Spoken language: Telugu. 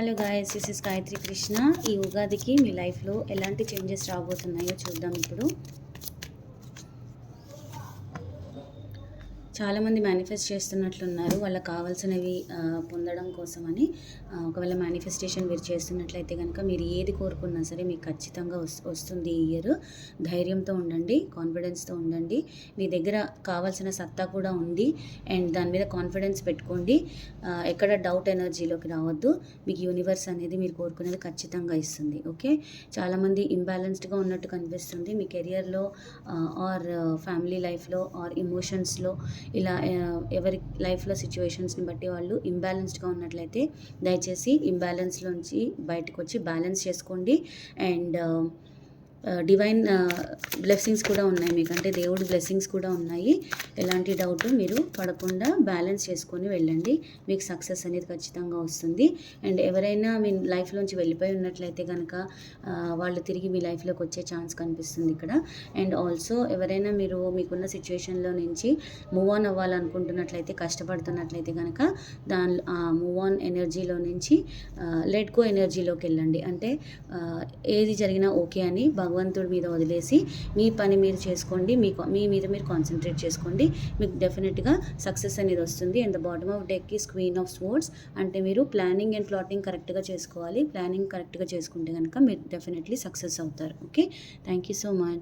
Hello guys, this is Gayatri Krishna. ఈ ఉగాదికి మీ లైఫ్లో ఎలాంటి చేంజెస్ రాబోతున్నాయో చూద్దాం ఇప్పుడు. చాలామంది మేనిఫెస్ట్ చేస్తున్నట్లున్నారు వాళ్ళకి కావాల్సినవి పొందడం కోసమని. ఒకవేళ మేనిఫెస్టేషన్ మీరు చేస్తున్నట్లయితే కనుక మీరు ఏది కోరుకున్నా సరే మీకు ఖచ్చితంగా వస్తుంది ఈ ఇయర్. ధైర్యంతో ఉండండి, కాన్ఫిడెన్స్తో ఉండండి. మీ దగ్గర కావాల్సిన సత్తా కూడా ఉంది అండ్ దాని మీద కాన్ఫిడెన్స్ పెట్టుకోండి. ఎక్కడ డౌట్ ఎనర్జీలోకి రావద్దు. మీకు యూనివర్స్ అనేది మీరు కోరుకునేది ఖచ్చితంగా ఇస్తుంది. ఓకే, చాలామంది ఇంబ్యాలెన్స్డ్గా ఉన్నట్టు కనిపిస్తుంది మీ కెరియర్లో ఆర్ ఫ్యామిలీ లైఫ్లో ఆర్ ఇమోషన్స్లో. ఇలా ఎవరి లైఫ్లో సిచ్యువేషన్స్ని బట్టి వాళ్ళు ఇంబ్యాలెన్స్డ్గా ఉన్నట్లయితే దయచేసి ఇంబ్యాలెన్స్లోంచి బయటకు వచ్చి బ్యాలెన్స్ చేసుకోండి. అండ్ డివైన్ బ్లెస్సింగ్స్ కూడా ఉన్నాయి మీకు, అంటే దేవుడి బ్లెస్సింగ్స్ కూడా ఉన్నాయి. ఎలాంటి డౌట్ మీరు పడకుండా బ్యాలెన్స్ చేసుకొని వెళ్ళండి. మీకు సక్సెస్ అనేది ఖచ్చితంగా వస్తుంది. అండ్ ఎవరైనా మీ లైఫ్లోంచి వెళ్ళిపోయి ఉన్నట్లయితే కనుక వాళ్ళు తిరిగి మీ లైఫ్లోకి వచ్చే ఛాన్స్ కనిపిస్తుంది ఇక్కడ. అండ్ ఆల్సో ఎవరైనా మీకున్న సిచ్యువేషన్లో నుంచి మూవ్ ఆన్ అవ్వాలనుకుంటున్నట్లయితే, కష్టపడుతున్నట్లయితే కనుక మూవ్ ఆన్ ఎనర్జీలో నుంచి లెట్ గో ఎనర్జీలోకి వెళ్ళండి. అంటే ఏది జరిగినా ఓకే అని భగవంతుడి మీద వదిలేసి మీ పని మీరు చేసుకోండి. మీ మీద మీరు కాన్సన్ట్రేట్ చేసుకోండి. మీకు డెఫినెట్గా సక్సెస్ అనేది వస్తుంది. And the bottom of deck is queen of swords. అంటే మీరు ప్లానింగ్ అండ్ ప్లాటింగ్ కరెక్ట్గా చేసుకోవాలి. ప్లానింగ్ కరెక్ట్గా చేసుకుంటే కనుక మీరు డెఫినెట్లీ సక్సెస్ అవుతారు. Okay, thank you so much.